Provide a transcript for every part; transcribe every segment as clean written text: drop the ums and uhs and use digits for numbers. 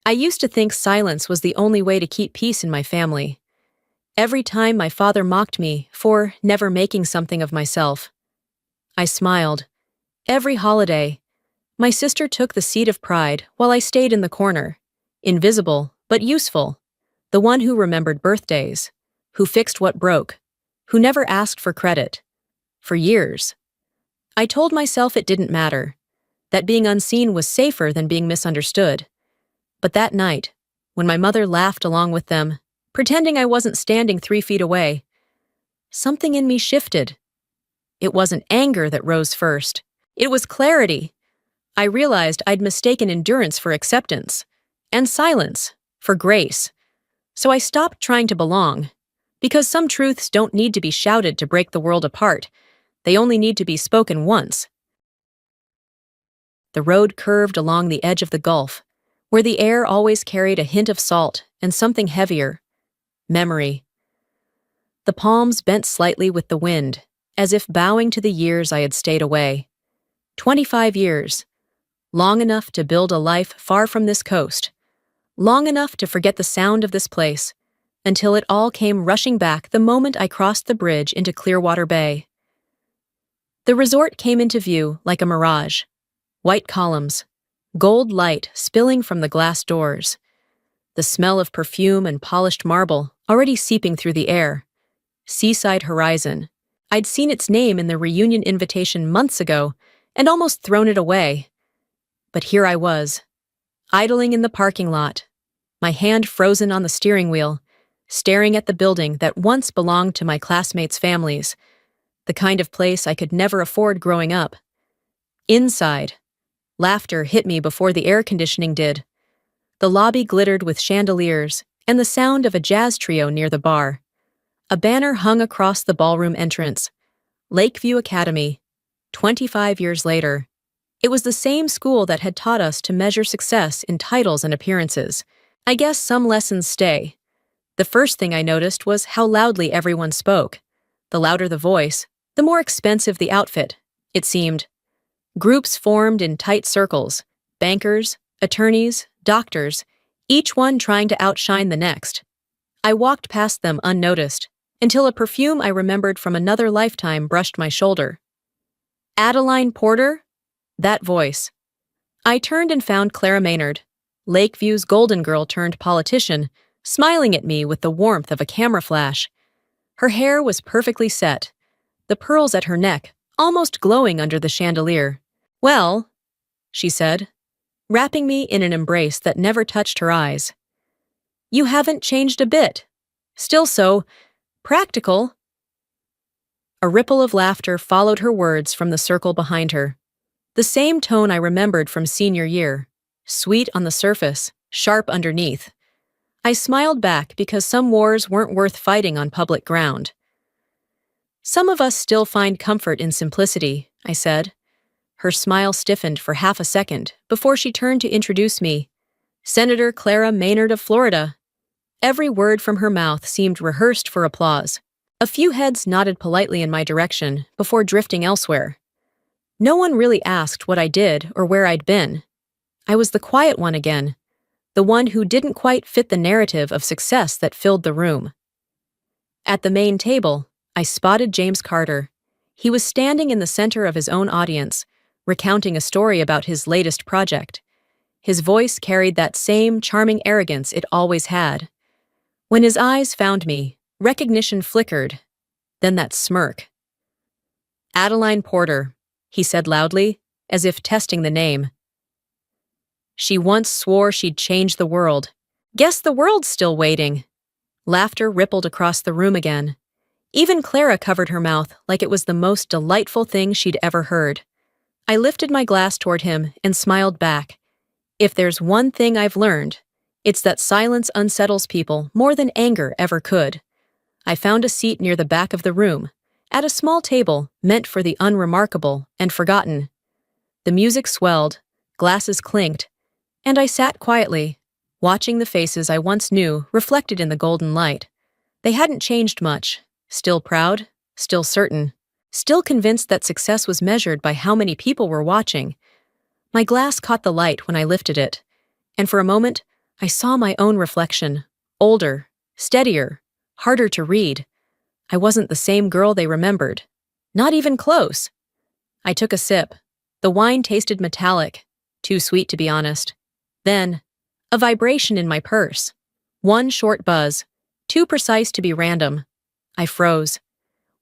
I used to think silence was the only way to keep peace in my family. Every time my father mocked me for never making something of myself, I smiled. Every holiday, my sister took the seat of pride while I stayed in the corner, invisible but useful, the one who remembered birthdays, who fixed what broke, who never asked for credit. For years, I told myself it didn't matter, that being unseen was safer than being misunderstood. But that night, when my mother laughed along with them, pretending I wasn't standing 3 feet away, something in me shifted. It wasn't anger that rose first. It was clarity. I realized I'd mistaken endurance for acceptance, and silence for grace. So I stopped trying to belong, because some truths don't need to be shouted to break the world apart. They only need to be spoken once. The road curved along the edge of the gulf, where the air always carried a hint of salt and something heavier, memory. The palms bent slightly with the wind, as if bowing to the years I had stayed away. 25 years, long enough to build a life far from this coast, long enough to forget the sound of this place, until it all came rushing back the moment I crossed the bridge into Clearwater Bay. The resort came into view like a mirage. White columns, gold light spilling from the glass doors, the smell of perfume and polished marble already seeping through the air. Seaside Horizon. I'd seen its name in the reunion invitation months ago and almost thrown it away. But here I was, idling in the parking lot, my hand frozen on the steering wheel, staring at the building that once belonged to my classmates' families, the kind of place I could never afford growing up. Inside, laughter hit me before the air conditioning did. The lobby glittered with chandeliers and the sound of a jazz trio near the bar. A banner hung across the ballroom entrance. Lakeview Academy. 25 years later. It was the same school that had taught us to measure success in titles and appearances. I guess some lessons stay. The first thing I noticed was how loudly everyone spoke. The louder the voice, the more expensive the outfit, it seemed. Groups formed in tight circles, bankers, attorneys, doctors, each one trying to outshine the next. I walked past them unnoticed, until a perfume I remembered from another lifetime brushed my shoulder. Adeline Porter? That voice. I turned and found Clara Maynard, Lakeview's golden girl turned politician, smiling at me with the warmth of a camera flash. Her hair was perfectly set, the pearls at her neck almost glowing under the chandelier. "Well," she said, wrapping me in an embrace that never touched her eyes. "You haven't changed a bit. Still so practical." A ripple of laughter followed her words from the circle behind her. The same tone I remembered from senior year, sweet on the surface, sharp underneath. I smiled back because some wars weren't worth fighting on public ground. "Some of us still find comfort in simplicity," I said. Her smile stiffened for half a second before she turned to introduce me. Senator Clara Maynard of Florida. Every word from her mouth seemed rehearsed for applause. A few heads nodded politely in my direction before drifting elsewhere. No one really asked what I did or where I'd been. I was the quiet one again, the one who didn't quite fit the narrative of success that filled the room. At the main table, I spotted James Carter. He was standing in the center of his own audience, recounting a story about his latest project. His voice carried that same charming arrogance it always had. When his eyes found me, recognition flickered, then that smirk. "Adeline Porter," he said loudly, as if testing the name. "She once swore she'd change the world. Guess the world's still waiting." Laughter rippled across the room again. Even Clara covered her mouth like it was the most delightful thing she'd ever heard. I lifted my glass toward him and smiled back. If there's one thing I've learned, it's that silence unsettles people more than anger ever could. I found a seat near the back of the room, at a small table meant for the unremarkable and forgotten. The music swelled, glasses clinked, and I sat quietly, watching the faces I once knew reflected in the golden light. They hadn't changed much, still proud, still certain, still convinced that success was measured by how many people were watching. My glass caught the light when I lifted it, and for a moment, I saw my own reflection, older, steadier, harder to read. I wasn't the same girl they remembered. Not even close. I took a sip. The wine tasted metallic, too sweet to be honest. Then, a vibration in my purse. One short buzz, too precise to be random. I froze.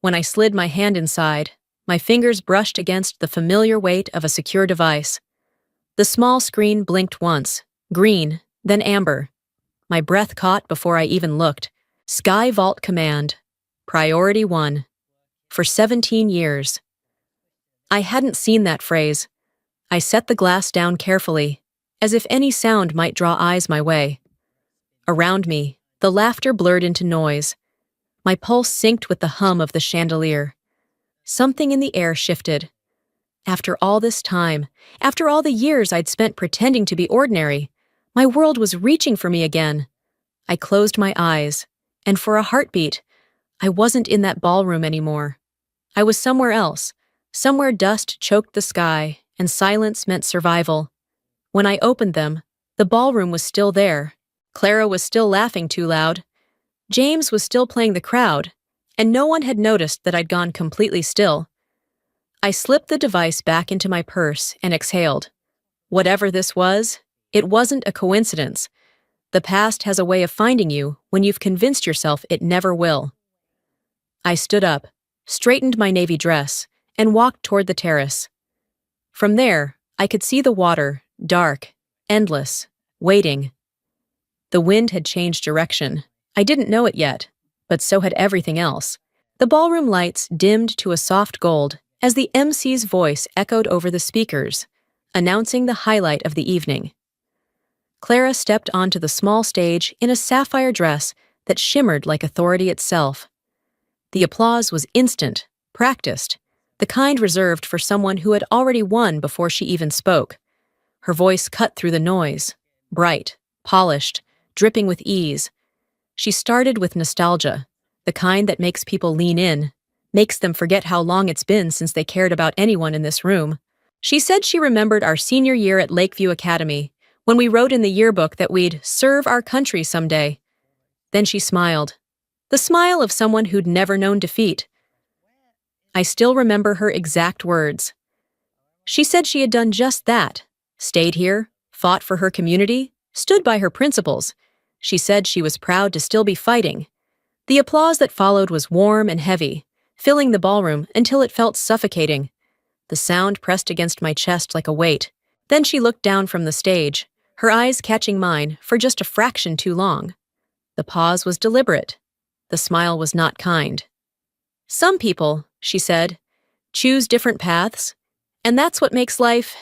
When I slid my hand inside, my fingers brushed against the familiar weight of a secure device. The small screen blinked once, green, then amber. My breath caught before I even looked. Sky Vault Command. Priority 1. For 17 years. I hadn't seen that phrase. I set the glass down carefully, as if any sound might draw eyes my way. Around me, the laughter blurred into noise. My pulse synced with the hum of the chandelier. Something in the air shifted. After all this time, after all the years I'd spent pretending to be ordinary, my world was reaching for me again. I closed my eyes, and for a heartbeat, I wasn't in that ballroom anymore. I was somewhere else, somewhere dust choked the sky and silence meant survival. When I opened them, the ballroom was still there. Clara was still laughing too loud. James was still playing the crowd, and no one had noticed that I'd gone completely still. I slipped the device back into my purse and exhaled. Whatever this was, it wasn't a coincidence. The past has a way of finding you when you've convinced yourself it never will. I stood up, straightened my navy dress, and walked toward the terrace. From there, I could see the water, dark, endless, waiting. The wind had changed direction. I didn't know it yet, but so had everything else. The ballroom lights dimmed to a soft gold as the MC's voice echoed over the speakers, announcing the highlight of the evening. Clara stepped onto the small stage in a sapphire dress that shimmered like authority itself. The applause was instant, practiced, the kind reserved for someone who had already won before she even spoke. Her voice cut through the noise, bright, polished, dripping with ease. She started with nostalgia, the kind that makes people lean in, makes them forget how long it's been since they cared about anyone in this room. She said she remembered our senior year at Lakeview Academy, when we wrote in the yearbook that we'd serve our country someday. Then she smiled, the smile of someone who'd never known defeat. I still remember her exact words. She said she had done just that, stayed here, fought for her community, stood by her principles. She said she was proud to still be fighting. The applause that followed was warm and heavy, filling the ballroom until it felt suffocating. The sound pressed against my chest like a weight. Then she looked down from the stage, her eyes catching mine for just a fraction too long. The pause was deliberate. The smile was not kind. Some people, she said, choose different paths, and that's what makes life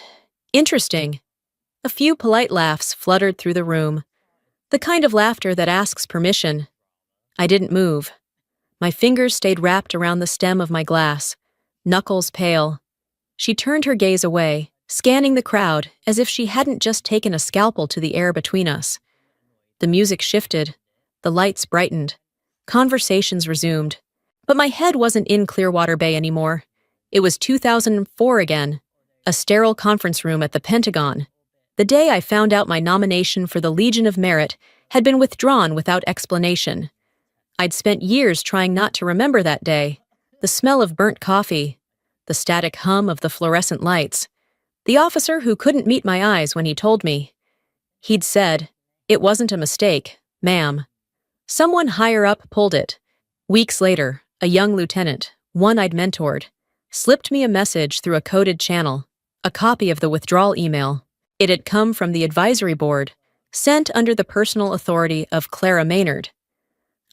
interesting. A few polite laughs fluttered through the room, the kind of laughter that asks permission. I didn't move. My fingers stayed wrapped around the stem of my glass, knuckles pale. She turned her gaze away, scanning the crowd as if she hadn't just taken a scalpel to the air between us. The music shifted, the lights brightened, conversations resumed. But my head wasn't in Clearwater Bay anymore. It was 2004 again, a sterile conference room at the Pentagon. The day I found out my nomination for the Legion of Merit had been withdrawn without explanation. I'd spent years trying not to remember that day, the smell of burnt coffee, the static hum of the fluorescent lights, the officer who couldn't meet my eyes when he told me. He'd said, "It wasn't a mistake, ma'am." Someone higher up pulled it. Weeks later, a young lieutenant, one I'd mentored, slipped me a message through a coded channel, a copy of the withdrawal email. It had come from the advisory board, sent under the personal authority of Clara Maynard.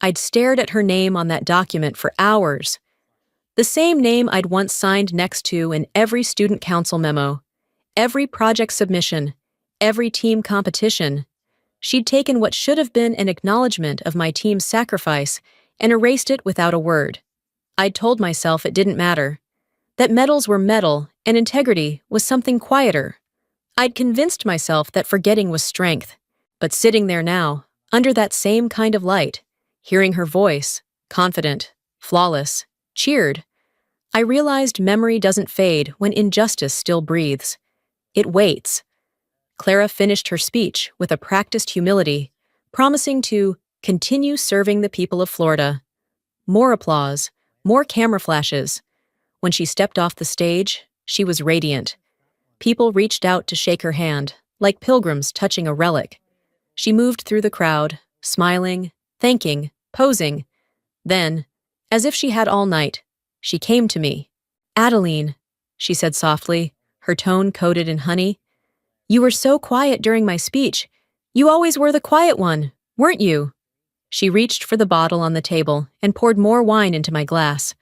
I'd stared at her name on that document for hours. The same name I'd once signed next to in every student council memo, every project submission, every team competition. She'd taken what should have been an acknowledgement of my team's sacrifice and erased it without a word. I'd told myself it didn't matter, that medals were metal and integrity was something quieter. I'd convinced myself that forgetting was strength, but sitting there now, under that same kind of light, hearing her voice, confident, flawless, cheered, I realized memory doesn't fade when injustice still breathes. It waits. Clara finished her speech with a practiced humility, promising to continue serving the people of Florida. More applause, more camera flashes. When she stepped off the stage, she was radiant. People reached out to shake her hand, like pilgrims touching a relic. She moved through the crowd, smiling, thanking, posing. Then, as if she had all night, she came to me. "Adeline," she said softly, her tone coated in honey. "You were so quiet during my speech. You always were the quiet one, weren't you?" She reached for the bottle on the table and poured more wine into my glass,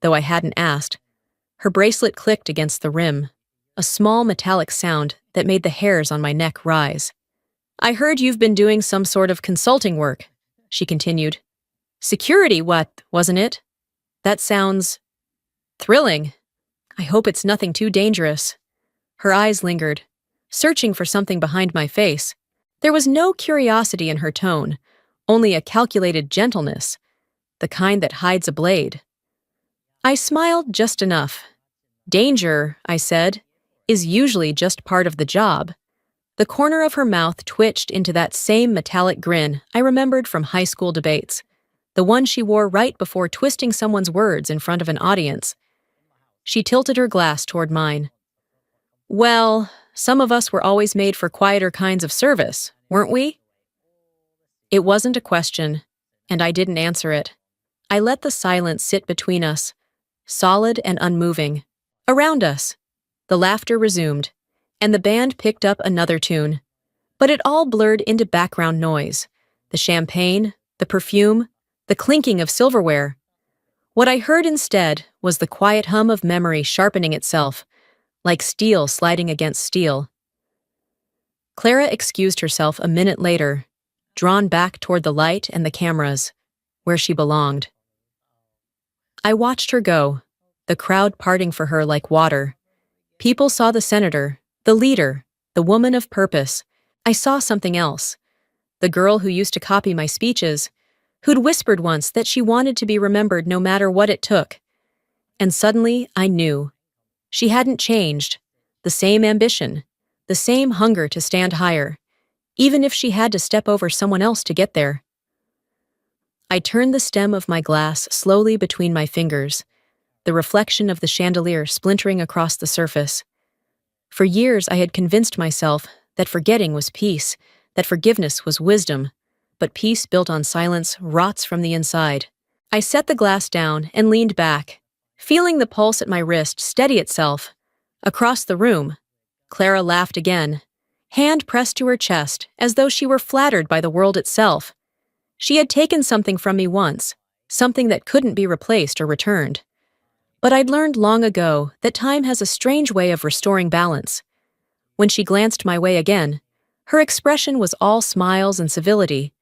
though I hadn't asked. Her bracelet clicked against the rim, a small metallic sound that made the hairs on my neck rise. "I heard you've been doing some sort of consulting work," she continued. "Security, wasn't it? That sounds thrilling. I hope it's nothing too dangerous." Her eyes lingered, searching for something behind my face. There was no curiosity in her tone, only a calculated gentleness, the kind that hides a blade. I smiled just enough. "Danger," I said, "is usually just part of the job." The corner of her mouth twitched into that same metallic grin I remembered from high school debates, the one she wore right before twisting someone's words in front of an audience. She tilted her glass toward mine. "Well, some of us were always made for quieter kinds of service, weren't we?" It wasn't a question, and I didn't answer it. I let the silence sit between us, solid and unmoving. Around us, the laughter resumed, and the band picked up another tune. But it all blurred into background noise. The champagne, the perfume, the clinking of silverware. What I heard instead was the quiet hum of memory sharpening itself, like steel sliding against steel. Clara excused herself a minute later, drawn back toward the light and the cameras, where she belonged. I watched her go, the crowd parting for her like water. People saw the senator, the leader, the woman of purpose. I saw something else. The girl who used to copy my speeches, who'd whispered once that she wanted to be remembered no matter what it took. And suddenly I knew. She hadn't changed. The same ambition, the same hunger to stand higher, even if she had to step over someone else to get there. I turned the stem of my glass slowly between my fingers, the reflection of the chandelier splintering across the surface. For years I had convinced myself that forgetting was peace, that forgiveness was wisdom, but peace built on silence rots from the inside. I set the glass down and leaned back, feeling the pulse at my wrist steady itself. Across the room, Clara laughed again, hand pressed to her chest as though she were flattered by the world itself. She had taken something from me once, something that couldn't be replaced or returned. But I'd learned long ago that time has a strange way of restoring balance. When she glanced my way again, her expression was all smiles and civility,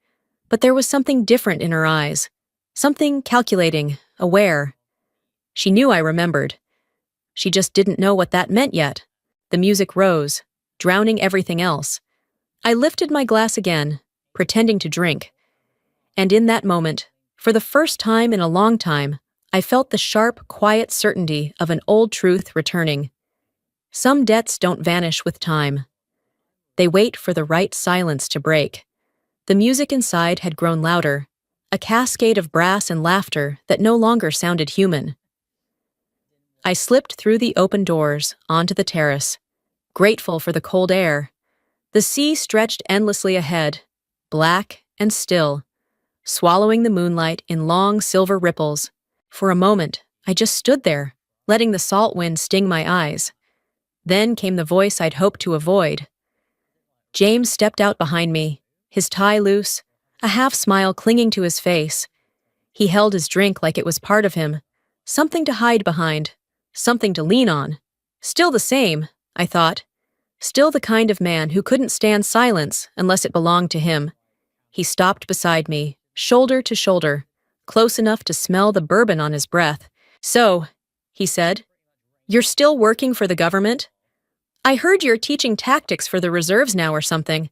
but there was something different in her eyes, something calculating, aware. She knew I remembered. She just didn't know what that meant yet. The music rose, drowning everything else. I lifted my glass again, pretending to drink. And in that moment, for the first time in a long time, I felt the sharp, quiet certainty of an old truth returning. Some debts don't vanish with time. They wait for the right silence to break. The music inside had grown louder, a cascade of brass and laughter that no longer sounded human. I slipped through the open doors onto the terrace, grateful for the cold air. The sea stretched endlessly ahead, black and still, swallowing the moonlight in long silver ripples. For a moment, I just stood there, letting the salt wind sting my eyes. Then came the voice I'd hoped to avoid. James stepped out behind me, his tie loose, a half-smile clinging to his face. He held his drink like it was part of him, something to hide behind, something to lean on. Still the same, I thought. Still the kind of man who couldn't stand silence unless it belonged to him. He stopped beside me, shoulder to shoulder, close enough to smell the bourbon on his breath. "So," he said, "you're still working for the government? I heard you're teaching tactics for the reserves now or something."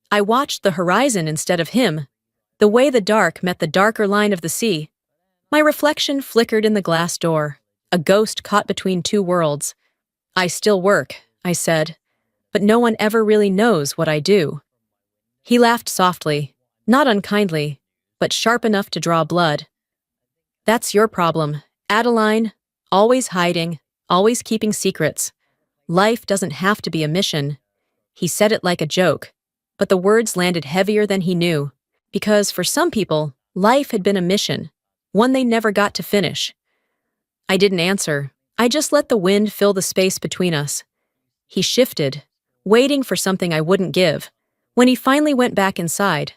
I watched the horizon instead of him, the way the dark met the darker line of the sea. My reflection flickered in the glass door, a ghost caught between two worlds. "I still work," I said, but no one ever really knows what I do." He laughed softly, not unkindly, but sharp enough to draw blood. "That's your problem, Adeline. Always hiding, always keeping secrets. Life doesn't have to be a mission." He said it like a joke, but the words landed heavier than he knew, because for some people, life had been a mission, one they never got to finish. I didn't answer. I just let the wind fill the space between us. He shifted, waiting for something I wouldn't give. When he finally went back inside,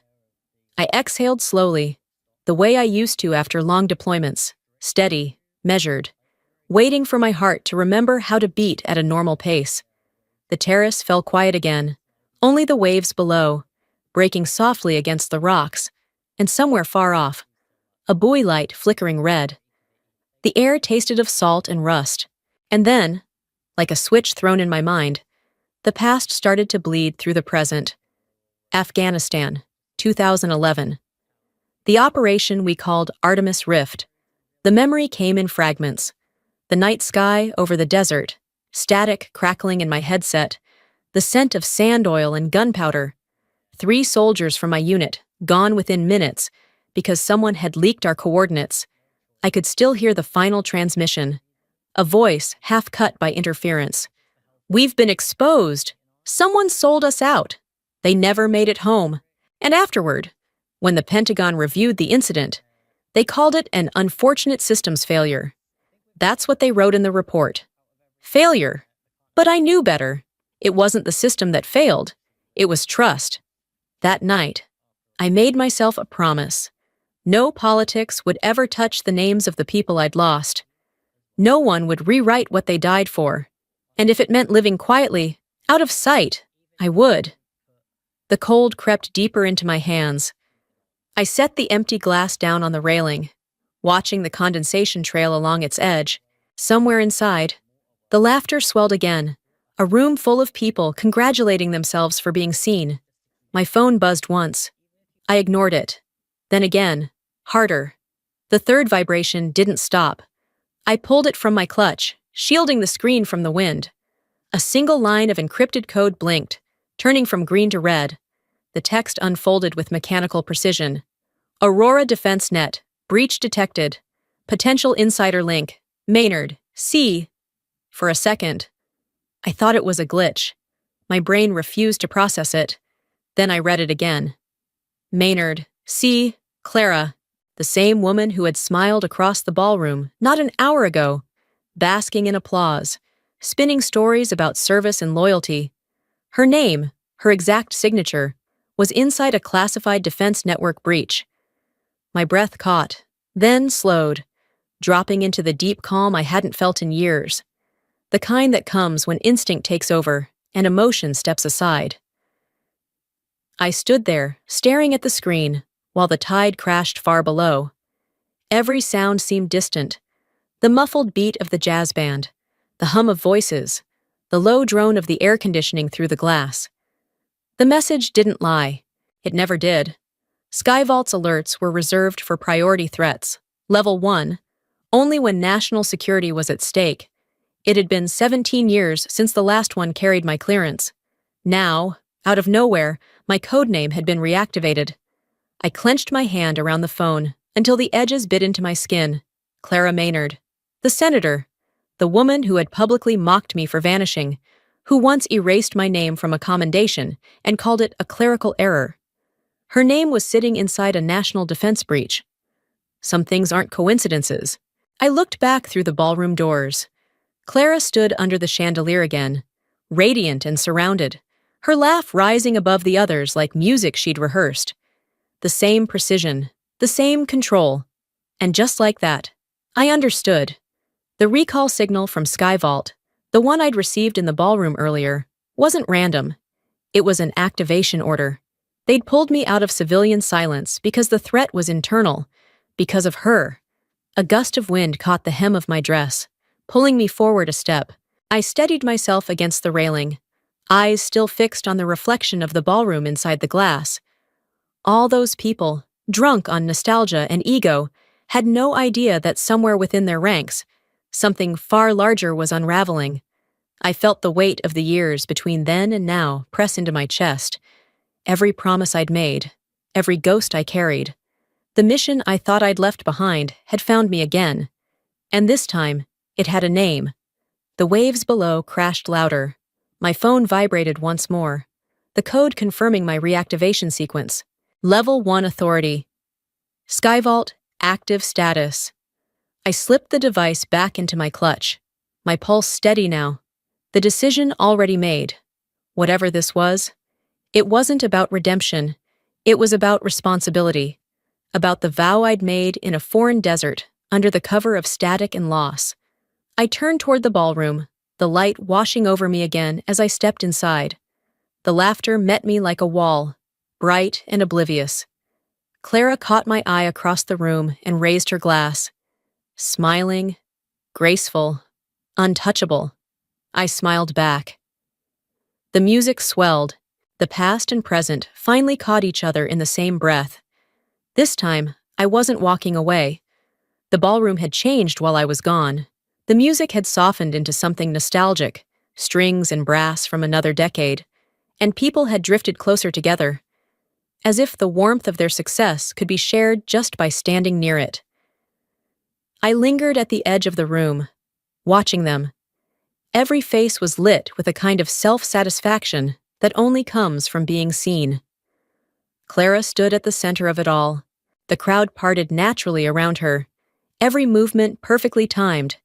I exhaled slowly, the way I used to after long deployments, steady, measured, waiting for my heart to remember how to beat at a normal pace. The terrace fell quiet again, only the waves below, breaking softly against the rocks, and somewhere far off, a buoy light flickering red. The air tasted of salt and rust, and then, like a switch thrown in my mind, the past started to bleed through the present. Afghanistan, 2011. The operation we called Artemis Rift. The memory came in fragments. The night sky over the desert, static crackling in my headset, the scent of sand oil and gunpowder. 3 soldiers from my unit, gone within minutes, because someone had leaked our coordinates. I could still hear the final transmission, a voice half cut by interference. "We've been exposed. Someone sold us out. They never made it home." And afterward, when the Pentagon reviewed the incident, they called it an unfortunate systems failure. That's what they wrote in the report. Failure. But I knew better. It wasn't the system that failed. It was trust. That night, I made myself a promise. No politics would ever touch the names of the people I'd lost. No one would rewrite what they died for. And if it meant living quietly, out of sight, I would. The cold crept deeper into my hands. I set the empty glass down on the railing, watching the condensation trail along its edge. Somewhere inside, the laughter swelled again, a room full of people congratulating themselves for being seen. My phone buzzed once. I ignored it. Then again, harder. The third vibration didn't stop. I pulled it from my clutch, shielding the screen from the wind. A single line of encrypted code blinked, turning from green to red. The text unfolded with mechanical precision. Aurora Defense Net, breach detected. Potential insider link, Maynard, C. For a second, I thought it was a glitch. My brain refused to process it. Then I read it again. Maynard, C. Clara, the same woman who had smiled across the ballroom not an hour ago, basking in applause, spinning stories about service and loyalty. Her name, her exact signature, was inside a classified defense network breach. My breath caught, then slowed, dropping into the deep calm I hadn't felt in years, the kind that comes when instinct takes over and emotion steps aside. I stood there, staring at the screen, while the tide crashed far below. Every sound seemed distant, the muffled beat of the jazz band, the hum of voices, the low drone of the air conditioning through the glass. The message didn't lie. It never did. Skyvault's alerts were reserved for priority threats, level 1, only when national security was at stake. It had been 17 years since the last one carried my clearance. Now, out of nowhere, my codename had been reactivated. I clenched my hand around the phone until the edges bit into my skin. Clara Maynard, the senator, the woman who had publicly mocked me for vanishing, who once erased my name from a commendation and called it a clerical error. Her name was sitting inside a national defense breach. Some things aren't coincidences. I looked back through the ballroom doors. Clara stood under the chandelier again, radiant and surrounded, her laugh rising above the others like music she'd rehearsed. The same precision, the same control. And just like that, I understood. The recall signal from Skyvault, the one I'd received in the ballroom earlier, wasn't random. It was an activation order. They'd pulled me out of civilian silence because the threat was internal, because of her. A gust of wind caught the hem of my dress, pulling me forward a step. I steadied myself against the railing, eyes still fixed on the reflection of the ballroom inside the glass. All those people, drunk on nostalgia and ego, had no idea that somewhere within their ranks, something far larger was unraveling. I felt the weight of the years between then and now press into my chest. Every promise I'd made, every ghost I carried. The mission I thought I'd left behind had found me again. And this time, it had a name. The waves below crashed louder. My phone vibrated once more. The code confirming my reactivation sequence. Level 1 authority. Skyvault, active status. I slipped the device back into my clutch. My pulse steady now. The decision already made. Whatever this was, it wasn't about redemption. It was about responsibility. About the vow I'd made in a foreign desert, under the cover of static and loss. I turned toward the ballroom, the light washing over me again as I stepped inside. The laughter met me like a wall, bright and oblivious. Clara caught my eye across the room and raised her glass. Smiling, graceful, untouchable. I smiled back. The music swelled. The past and present finally caught each other in the same breath. This time, I wasn't walking away. The ballroom had changed while I was gone. The music had softened into something nostalgic, strings and brass from another decade, and people had drifted closer together, as if the warmth of their success could be shared just by standing near it. I lingered at the edge of the room, watching them. Every face was lit with a kind of self-satisfaction that only comes from being seen. Clara stood at the center of it all. The crowd parted naturally around her, every movement perfectly timed,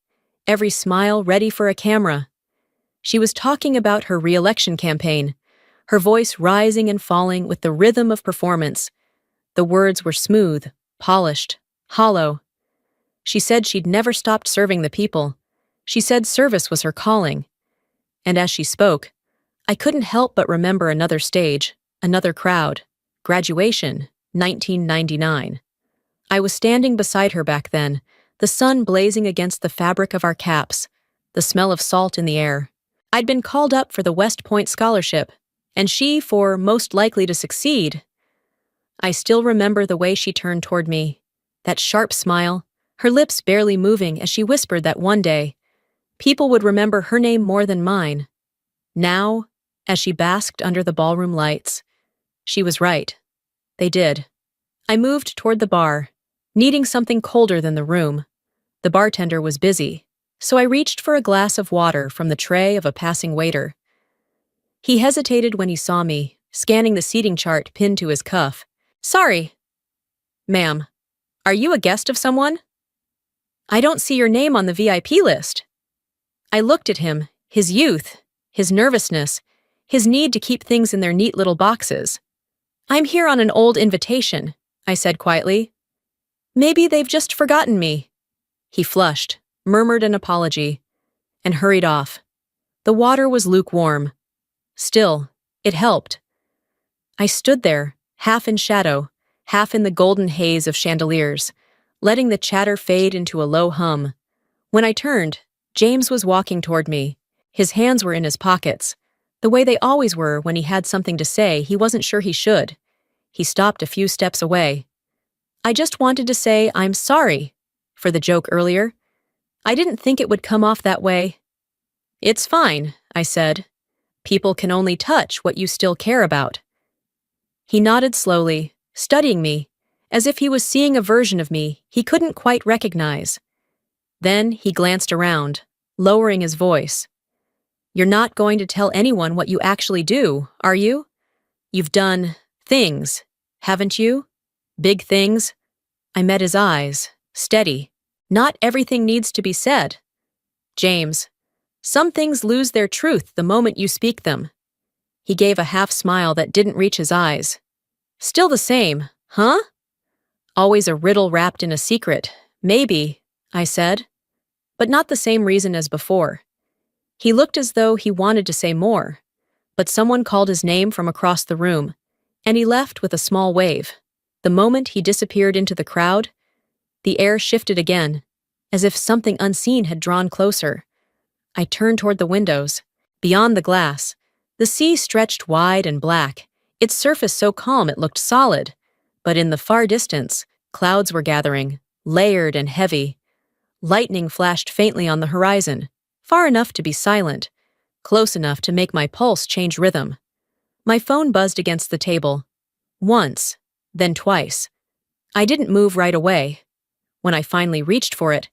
every smile ready for a camera. She was talking about her re-election campaign, her voice rising and falling with the rhythm of performance. The words were smooth, polished, hollow. She said she'd never stopped serving the people. She said service was her calling. And as she spoke, I couldn't help but remember another stage, another crowd. Graduation, 1999. I was standing beside her back then, the sun blazing against the fabric of our caps, the smell of salt in the air. I'd been called up for the West Point scholarship, and she for most likely to succeed. I still remember the way she turned toward me, that sharp smile, her lips barely moving as she whispered that one day, people would remember her name more than mine. Now, as she basked under the ballroom lights, she was right. They did. I moved toward the bar, needing something colder than the room. The bartender was busy, so I reached for a glass of water from the tray of a passing waiter. He hesitated when he saw me, scanning the seating chart pinned to his cuff. "Sorry. Ma'am, are you a guest of someone? I don't see your name on the VIP list." I looked at him, his youth, his nervousness, his need to keep things in their neat little boxes. "I'm here on an old invitation," I said quietly. "Maybe they've just forgotten me." He flushed, murmured an apology, and hurried off. The water was lukewarm. Still, it helped. I stood there, half in shadow, half in the golden haze of chandeliers, letting the chatter fade into a low hum. When I turned, James was walking toward me. His hands were in his pockets, the way they always were when he had something to say he wasn't sure he should. He stopped a few steps away. "I just wanted to say I'm sorry for the joke earlier. I didn't think it would come off that way." "It's fine," I said. "People can only touch what you still care about." He nodded slowly, studying me, as if he was seeing a version of me he couldn't quite recognize. Then he glanced around, lowering his voice. "You're not going to tell anyone what you actually do, are you? You've done things, haven't you? Big things?" I met his eyes, steady. "Not everything needs to be said. James, some things lose their truth the moment you speak them." He gave a half smile that didn't reach his eyes. "Still the same, huh?" "Always a riddle wrapped in a secret, maybe," I said. "But not the same reason as before." He looked as though he wanted to say more, but someone called his name from across the room, and he left with a small wave. The moment he disappeared into the crowd, the air shifted again, as if something unseen had drawn closer. I turned toward the windows. Beyond the glass, the sea stretched wide and black, its surface so calm it looked solid. But in the far distance, clouds were gathering, layered and heavy. Lightning flashed faintly on the horizon, far enough to be silent, close enough to make my pulse change rhythm. My phone buzzed against the table. Once, then twice. I didn't move right away. When I finally reached for it,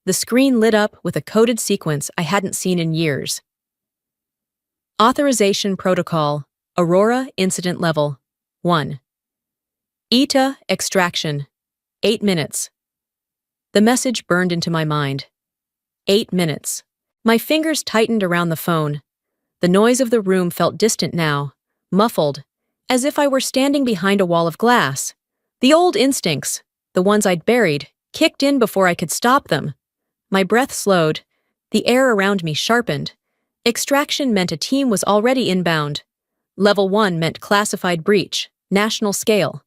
the screen lit up with a coded sequence I hadn't seen in years. Authorization Protocol, Aurora Incident Level 1. ETA Extraction, 8 minutes. The message burned into my mind. 8 minutes. My fingers tightened around the phone. The noise of the room felt distant now, muffled, as if I were standing behind a wall of glass. The old instincts, the ones I'd buried, kicked in before I could stop them. My breath slowed. The air around me sharpened. Extraction meant a team was already inbound. Level 1 meant classified breach, national scale.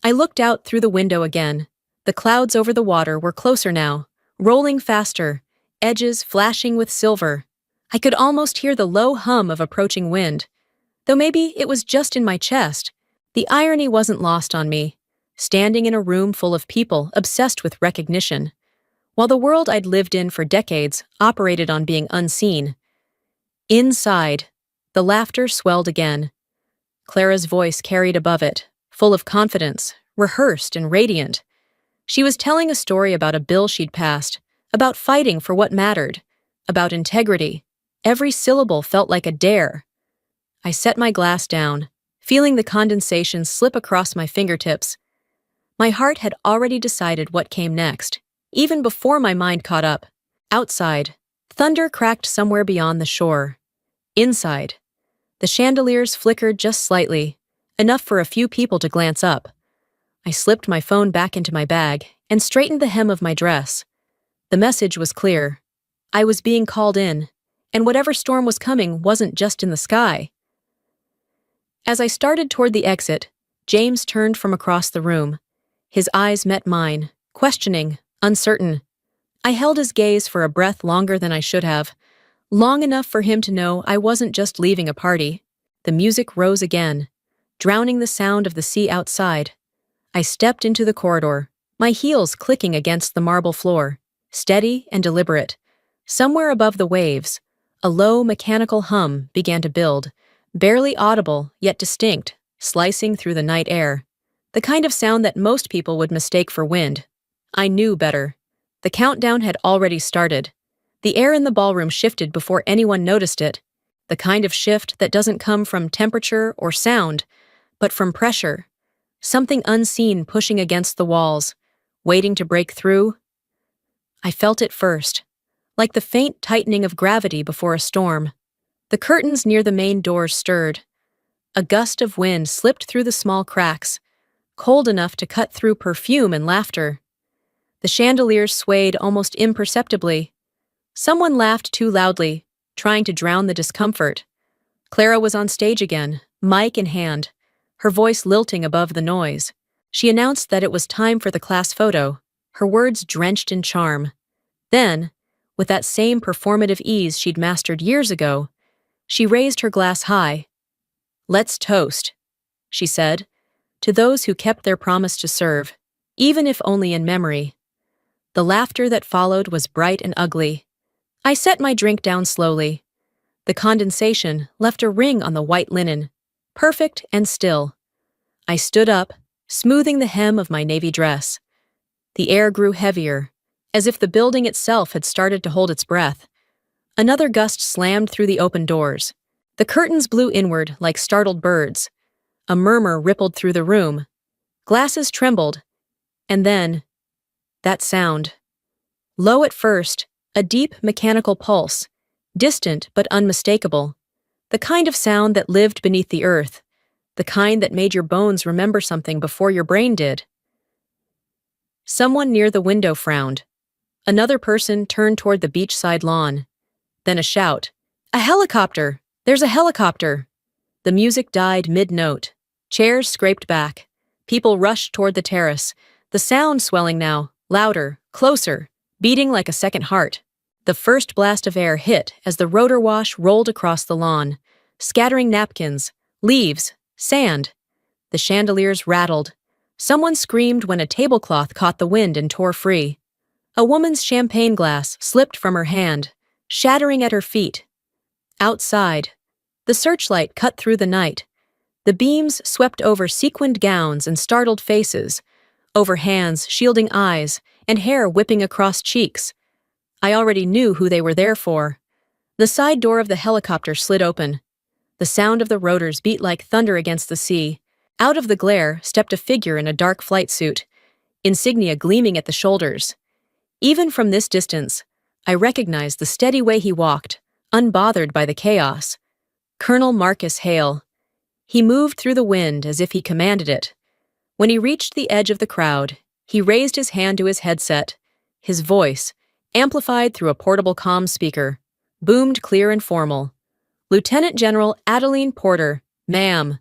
I looked out through the window again. The clouds over the water were closer now, rolling faster, edges flashing with silver. I could almost hear the low hum of approaching wind. Though maybe it was just in my chest, the irony wasn't lost on me. Standing in a room full of people obsessed with recognition, while the world I'd lived in for decades operated on being unseen. Inside, the laughter swelled again. Clara's voice carried above it, full of confidence, rehearsed and radiant. She was telling a story about a bill she'd passed, about fighting for what mattered, about integrity. Every syllable felt like a dare. I set my glass down, feeling the condensation slip across my fingertips. My heart had already decided what came next, even before my mind caught up. Outside, thunder cracked somewhere beyond the shore. Inside, the chandeliers flickered just slightly, enough for a few people to glance up. I slipped my phone back into my bag and straightened the hem of my dress. The message was clear. I was being called in, and whatever storm was coming wasn't just in the sky. As I started toward the exit, James turned from across the room. His eyes met mine, questioning, uncertain. I held his gaze for a breath longer than I should have, long enough for him to know I wasn't just leaving a party. The music rose again, drowning the sound of the sea outside. I stepped into the corridor, my heels clicking against the marble floor, steady and deliberate. Somewhere above the waves, a low mechanical hum began to build, barely audible yet distinct, slicing through the night air. The kind of sound that most people would mistake for wind. I knew better. The countdown had already started. The air in the ballroom shifted before anyone noticed it. The kind of shift that doesn't come from temperature or sound, but from pressure. Something unseen pushing against the walls, waiting to break through. I felt it first, like the faint tightening of gravity before a storm. The curtains near the main doors stirred. A gust of wind slipped through the small cracks, cold enough to cut through perfume and laughter. The chandeliers swayed almost imperceptibly. Someone laughed too loudly, trying to drown the discomfort. Clara was on stage again, mic in hand, her voice lilting above the noise. She announced that it was time for the class photo, her words drenched in charm. Then, with that same performative ease she'd mastered years ago, she raised her glass high. "Let's toast," she said, "to those who kept their promise to serve, even if only in memory." The laughter that followed was bright and ugly. I set my drink down slowly. The condensation left a ring on the white linen, perfect and still. I stood up, smoothing the hem of my navy dress. The air grew heavier, as if the building itself had started to hold its breath. Another gust slammed through the open doors. The curtains blew inward like startled birds. A murmur rippled through the room. Glasses trembled. And then, that sound. Low at first, a deep mechanical pulse, distant but unmistakable. The kind of sound that lived beneath the earth, the kind that made your bones remember something before your brain did. Someone near the window frowned. Another person turned toward the beachside lawn. Then a shout. "A helicopter! There's a helicopter!" The music died mid-note. Chairs scraped back. People rushed toward the terrace, the sound swelling now, louder, closer, beating like a second heart. The first blast of air hit as the rotor wash rolled across the lawn, scattering napkins, leaves, sand. The chandeliers rattled. Someone screamed when a tablecloth caught the wind and tore free. A woman's champagne glass slipped from her hand, shattering at her feet. Outside, the searchlight cut through the night. The beams swept over sequined gowns and startled faces, over hands shielding eyes and hair whipping across cheeks. I already knew who they were there for. The side door of the helicopter slid open. The sound of the rotors beat like thunder against the sea. Out of the glare stepped a figure in a dark flight suit, insignia gleaming at the shoulders. Even from this distance, I recognized the steady way he walked, unbothered by the chaos. Colonel Marcus Hale. He moved through the wind as if he commanded it. When he reached the edge of the crowd, he raised his hand to his headset. His voice, amplified through a portable comm speaker, boomed clear and formal. "Lieutenant General Adeline Porter, ma'am.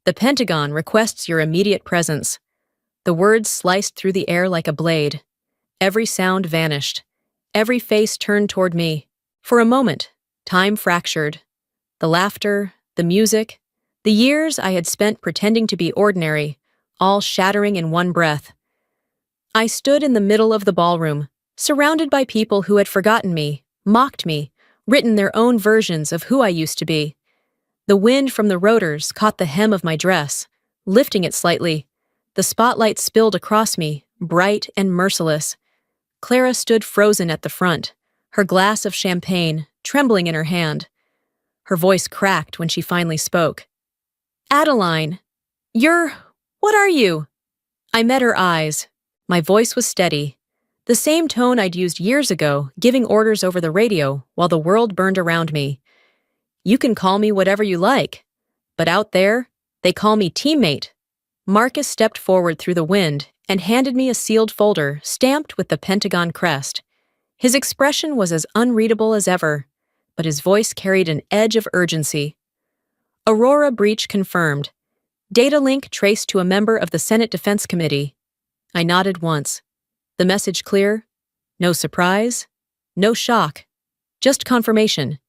The Pentagon requests your immediate presence." The words sliced through the air like a blade. Every sound vanished. Every face turned toward me. For a moment, time fractured. The laughter, the music, the years I had spent pretending to be ordinary, all shattering in one breath. I stood in the middle of the ballroom, surrounded by people who had forgotten me, mocked me, written their own versions of who I used to be. The wind from the rotors caught the hem of my dress, lifting it slightly. The spotlight spilled across me, bright and merciless. Clara stood frozen at the front, her glass of champagne trembling in her hand. Her voice cracked when she finally spoke. "Adeline, what are you?" I met her eyes. My voice was steady, the same tone I'd used years ago, giving orders over the radio while the world burned around me. "You can call me whatever you like, but out there, they call me teammate." Marcus stepped forward through the wind and handed me a sealed folder stamped with the Pentagon crest. His expression was as unreadable as ever, but his voice carried an edge of urgency. "Aurora breach confirmed. Data link traced to a member of the Senate Defense Committee." I nodded once. The message clear? No surprise? No shock? Just confirmation.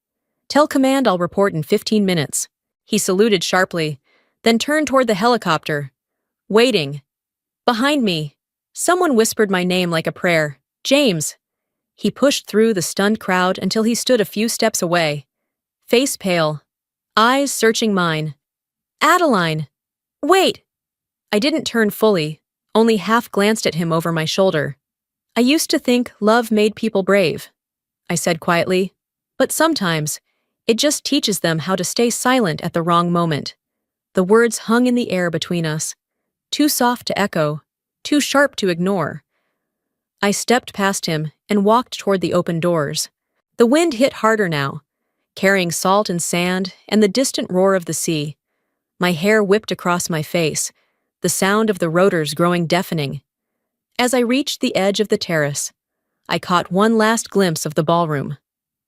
"Tell command I'll report in 15 minutes. He saluted sharply, then turned toward the helicopter. Waiting. Behind me, someone whispered my name like a prayer. "James." He pushed through the stunned crowd until he stood a few steps away. Face pale, eyes searching mine. "Adeline! Wait!" I didn't turn fully, only half glanced at him over my shoulder. "I used to think love made people brave," I said quietly, "but sometimes it just teaches them how to stay silent at the wrong moment." The words hung in the air between us, too soft to echo, too sharp to ignore. I stepped past him and walked toward the open doors. The wind hit harder now, carrying salt and sand and the distant roar of the sea. My hair whipped across my face, the sound of the rotors growing deafening. As I reached the edge of the terrace, I caught one last glimpse of the ballroom,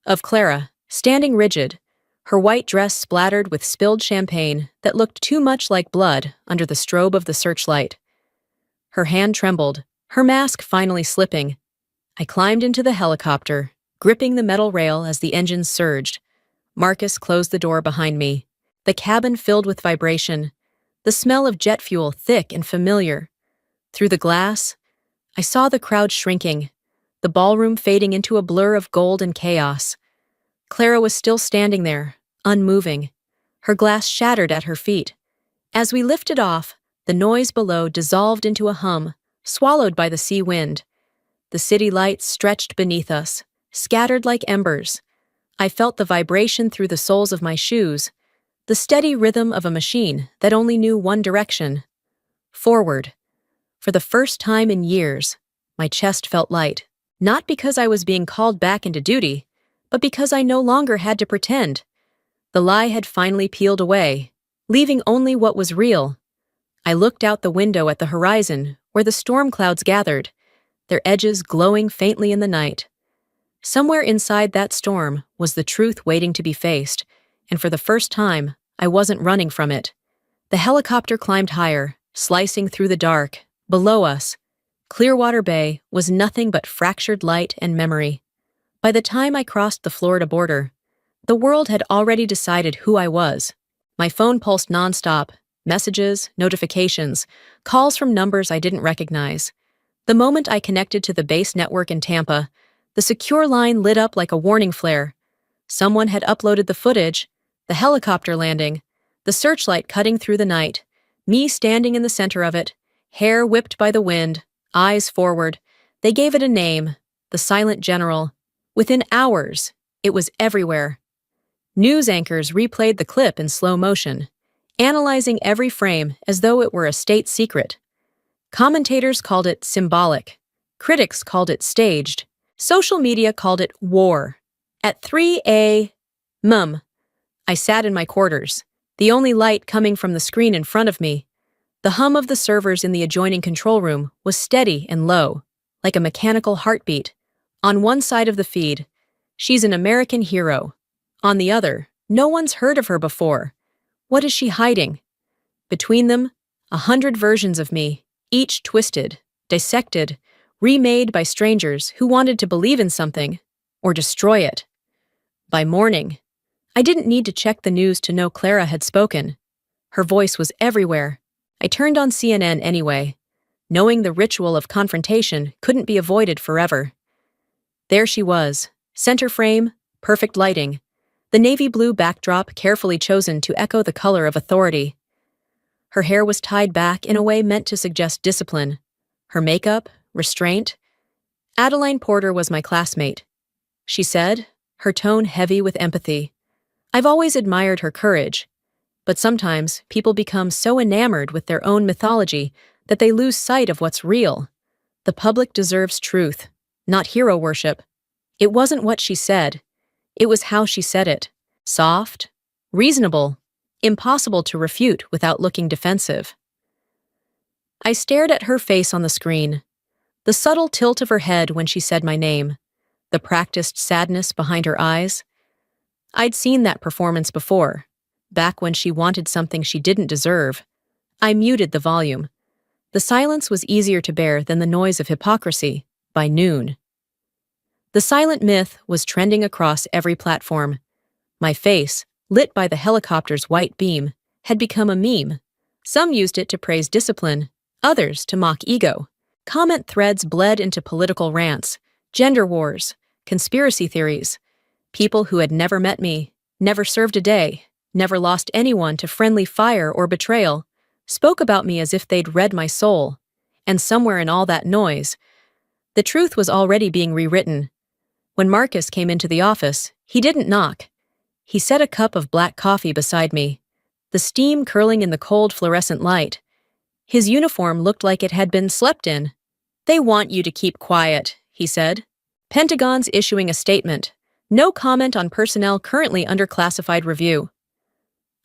of Clara, standing rigid, her white dress splattered with spilled champagne that looked too much like blood under the strobe of the searchlight. Her hand trembled, her mask finally slipping. I climbed into the helicopter, gripping the metal rail as the engines surged. Marcus closed the door behind me, the cabin filled with vibration, the smell of jet fuel thick and familiar. Through the glass, I saw the crowd shrinking, the ballroom fading into a blur of gold and chaos. Clara was still standing there, unmoving, her glass shattered at her feet. As we lifted off, the noise below dissolved into a hum, swallowed by the sea wind. The city lights stretched beneath us, scattered like embers. I felt the vibration through the soles of my shoes, the steady rhythm of a machine that only knew one direction: forward. For the first time in years, my chest felt light, not because I was being called back into duty, but because I no longer had to pretend. The lie had finally peeled away, leaving only what was real. I looked out the window at the horizon, where the storm clouds gathered, their edges glowing faintly in the night. Somewhere inside that storm was the truth waiting to be faced, and for the first time, I wasn't running from it. The helicopter climbed higher, slicing through the dark. Below us, Clearwater Bay was nothing but fractured light and memory. By the time I crossed the Florida border, the world had already decided who I was. My phone pulsed nonstop, messages, notifications, calls from numbers I didn't recognize. The moment I connected to the base network in Tampa, the secure line lit up like a warning flare. Someone had uploaded the footage, the helicopter landing, the searchlight cutting through the night, me standing in the center of it, hair whipped by the wind, eyes forward. They gave it a name, the Silent General. Within hours, it was everywhere. News anchors replayed the clip in slow motion, analyzing every frame as though it were a state secret. Commentators called it symbolic. Critics called it staged. Social media called it war. At 3 a.m., I sat in my quarters, the only light coming from the screen in front of me. The hum of the servers in the adjoining control room was steady and low, like a mechanical heartbeat. On one side of the feed, she's an American hero. On the other, no one's heard of her before. What is she hiding? Between them, 100 versions of me, each twisted, dissected, remade by strangers who wanted to believe in something or destroy it. By morning, I didn't need to check the news to know Clara had spoken. Her voice was everywhere. I turned on CNN anyway, knowing the ritual of confrontation couldn't be avoided forever. There she was, center frame, perfect lighting, the navy blue backdrop carefully chosen to echo the color of authority. Her hair was tied back in a way meant to suggest discipline. Her makeup, restraint. Adeline Porter was my classmate. She said, her tone heavy with empathy. I've always admired her courage, but sometimes people become so enamored with their own mythology that they lose sight of what's real. The public deserves truth, not hero worship. It wasn't what she said. It was how she said it. Soft, reasonable, impossible to refute without looking defensive. I stared at her face on the screen. The subtle tilt of her head when she said my name. The practiced sadness behind her eyes. I'd seen that performance before, back when she wanted something she didn't deserve. I muted the volume. The silence was easier to bear than the noise of hypocrisy, by noon. The silent myth was trending across every platform. My face, lit by the helicopter's white beam, had become a meme. Some used it to praise discipline, others to mock ego. Comment threads bled into political rants, gender wars, conspiracy theories. People who had never met me, never served a day, never lost anyone to friendly fire or betrayal, spoke about me as if they'd read my soul. And somewhere in all that noise, the truth was already being rewritten. When Marcus came into the office, he didn't knock. He set a cup of black coffee beside me, the steam curling in the cold fluorescent light. His uniform looked like it had been slept in. "They want you to keep quiet," he said. "Pentagon's issuing a statement. No comment on personnel currently under classified review."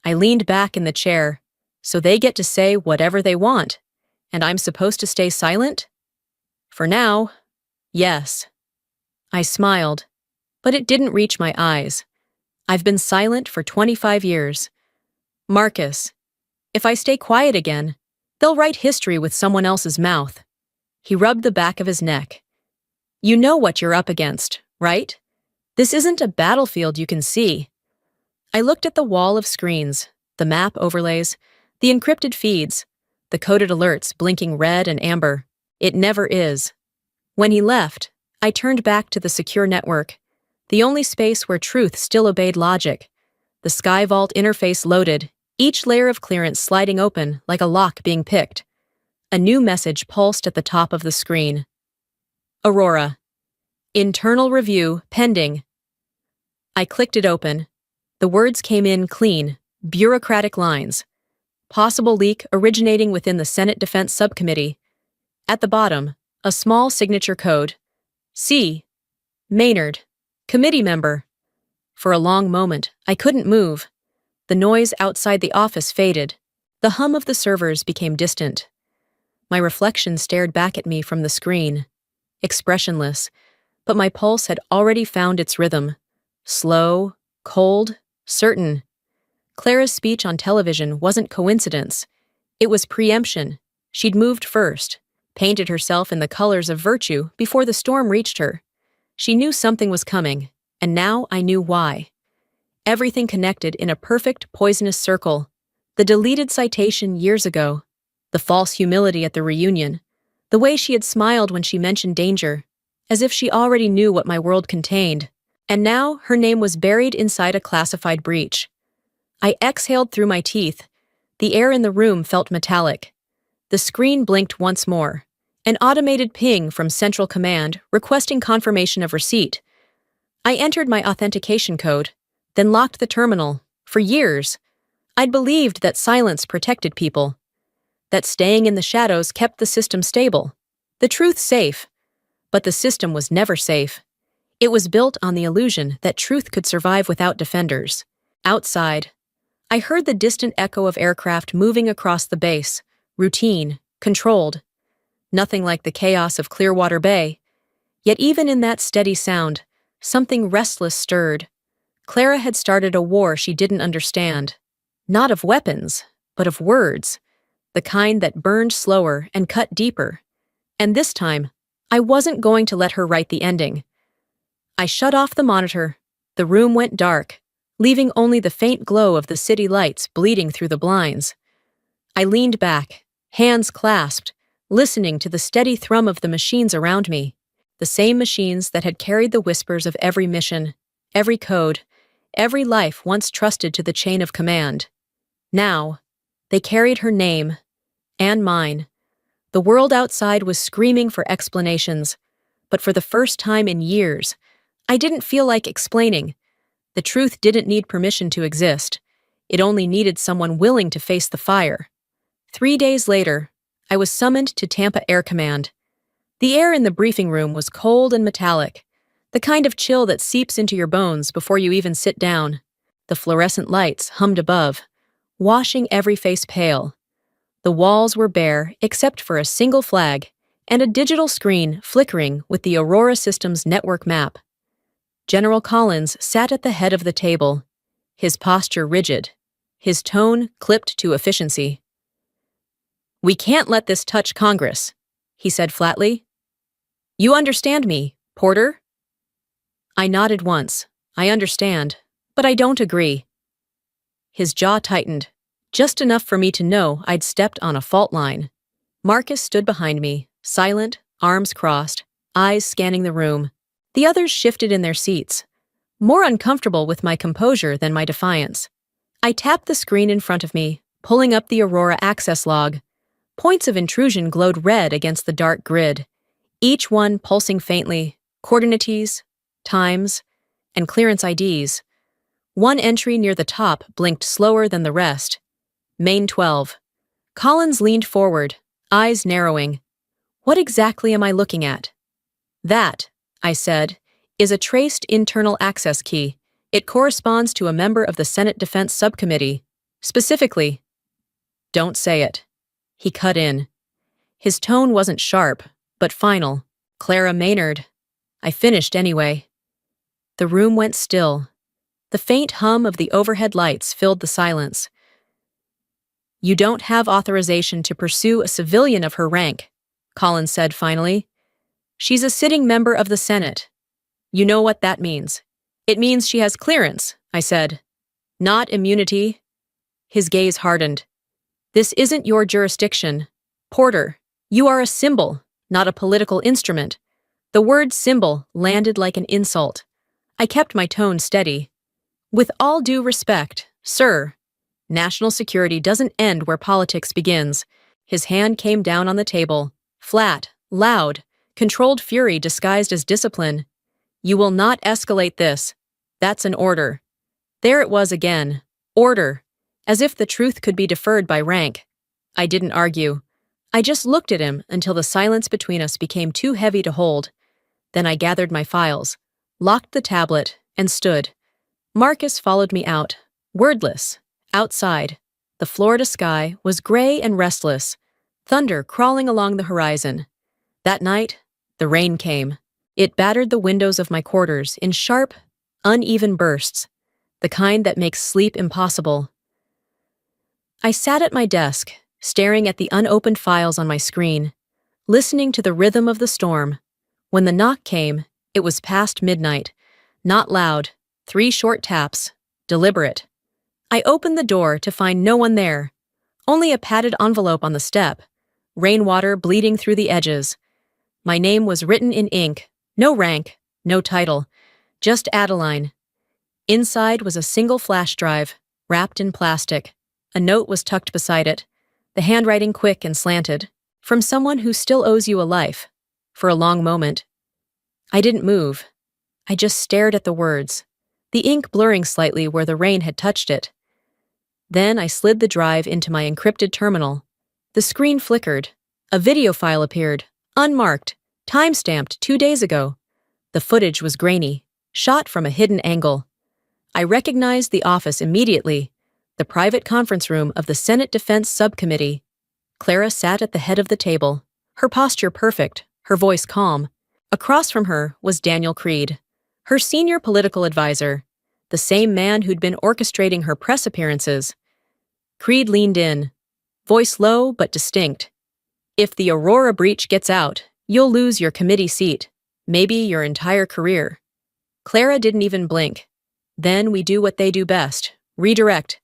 I leaned back in the chair. So they get to say whatever they want, and I'm supposed to stay silent? For now, yes. I smiled, but it didn't reach my eyes. I've been silent for 25 years. Marcus, if I stay quiet again, they'll write history with someone else's mouth. He rubbed the back of his neck. You know what you're up against, right? This isn't a battlefield you can see. I looked at the wall of screens, the map overlays, the encrypted feeds, the coded alerts blinking red and amber. It never is. When he left, I turned back to the secure network, the only space where truth still obeyed logic. The Sky Vault interface loaded, each layer of clearance sliding open like a lock being picked. A new message pulsed at the top of the screen. Aurora. Internal review pending. I clicked it open. The words came in clean, bureaucratic lines. Possible leak originating within the Senate Defense Subcommittee. At the bottom, a small signature code. C. Maynard. Committee member. For a long moment, I couldn't move. The noise outside the office faded. The hum of the servers became distant. My reflection stared back at me from the screen. Expressionless, but my pulse had already found its rhythm. Slow, cold, certain. Clara's speech on television wasn't coincidence. It was preemption. She'd moved first, painted herself in the colors of virtue before the storm reached her. She knew something was coming, and now I knew why. Everything connected in a perfect, poisonous circle. The deleted citation years ago, the false humility at the reunion, the way she had smiled when she mentioned danger, as if she already knew what my world contained. And now her name was buried inside a classified breach. I exhaled through my teeth. The air in the room felt metallic. The screen blinked once more. An automated ping from Central Command requesting confirmation of receipt. I entered my authentication code, then locked the terminal. For years, I'd believed that silence protected people, that staying in the shadows kept the system stable, the truth safe. But the system was never safe. It was built on the illusion that truth could survive without defenders. Outside, I heard the distant echo of aircraft moving across the base, routine, controlled. Nothing like the chaos of Clearwater Bay. Yet even in that steady sound, something restless stirred. Clara had started a war she didn't understand. Not of weapons, but of words. The kind that burned slower and cut deeper. And this time, I wasn't going to let her write the ending. I shut off the monitor. The room went dark, leaving only the faint glow of the city lights bleeding through the blinds. I leaned back, hands clasped, listening to the steady thrum of the machines around me, the same machines that had carried the whispers of every mission, every code, every life once trusted to the chain of command. Now, they carried her name, and mine. The world outside was screaming for explanations, but for the first time in years, I didn't feel like explaining. The truth didn't need permission to exist. It only needed someone willing to face the fire. 3 days later, I was summoned to Tampa Air Command. The air in the briefing room was cold and metallic, the kind of chill that seeps into your bones before you even sit down. The fluorescent lights hummed above, washing every face pale. The walls were bare except for a single flag and a digital screen flickering with the Aurora Systems network map. General Collins sat at the head of the table, his posture rigid, his tone clipped to efficiency. "We can't let this touch Congress," he said flatly. "You understand me, Porter?" I nodded once. I understand, but I don't agree. His jaw tightened, just enough for me to know I'd stepped on a fault line. Marcus stood behind me, silent, arms crossed, eyes scanning the room. The others shifted in their seats, more uncomfortable with my composure than my defiance. I tapped the screen in front of me, pulling up the Aurora access log. Points of intrusion glowed red against the dark grid, each one pulsing faintly, coordinates, times, and clearance IDs. One entry near the top blinked slower than the rest. Main 12. Collins leaned forward, eyes narrowing. "What exactly am I looking at?" "That," I said, "is a traced internal access key. It corresponds to a member of the Senate Defense Subcommittee. Specifically." "Don't say it." He cut in. His tone wasn't sharp, but final. "Clara Maynard." I finished anyway. The room went still. The faint hum of the overhead lights filled the silence. "You don't have authorization to pursue a civilian of her rank," Collins said finally. "She's a sitting member of the Senate. You know what that means." "It means she has clearance," I said. "Not immunity." His gaze hardened. "This isn't your jurisdiction. Porter, you are a symbol, not a political instrument." The word symbol landed like an insult. I kept my tone steady. "With all due respect, sir, national security doesn't end where politics begins." His hand came down on the table, flat, loud, controlled fury disguised as discipline. "You will not escalate this. That's an order." There it was again. Order. As if the truth could be deferred by rank. I didn't argue. I just looked at him until the silence between us became too heavy to hold. Then I gathered my files, locked the tablet, and stood. Marcus followed me out, wordless. Outside, the Florida sky was gray and restless, thunder crawling along the horizon. That night, the rain came. It battered the windows of my quarters in sharp, uneven bursts, the kind that makes sleep impossible. I sat at my desk, staring at the unopened files on my screen, listening to the rhythm of the storm. When the knock came, it was past midnight. Not loud, 3 short taps, deliberate. I opened the door to find no one there, only a padded envelope on the step, rainwater bleeding through the edges. My name was written in ink, no rank, no title, Just Adeline. Inside was a single flash drive, wrapped in plastic. A note was tucked beside it, the handwriting quick and slanted, from someone who still owes you a life. For a long moment, I didn't move. I just stared at the words, the ink blurring slightly where the rain had touched it. Then I slid the drive into my encrypted terminal. The screen flickered. A video file appeared, unmarked, time-stamped 2 days ago. The footage was grainy, shot from a hidden angle. I recognized the office immediately, the private conference room of the Senate Defense Subcommittee. Clara sat at the head of the table, her posture perfect, her voice calm. Across from her was Daniel Creed, her senior political advisor, the same man who'd been orchestrating her press appearances. Creed leaned in, voice low but distinct. "If the Aurora breach gets out, you'll lose your committee seat, maybe your entire career." Clara didn't even blink. "Then we do what they do best, redirect.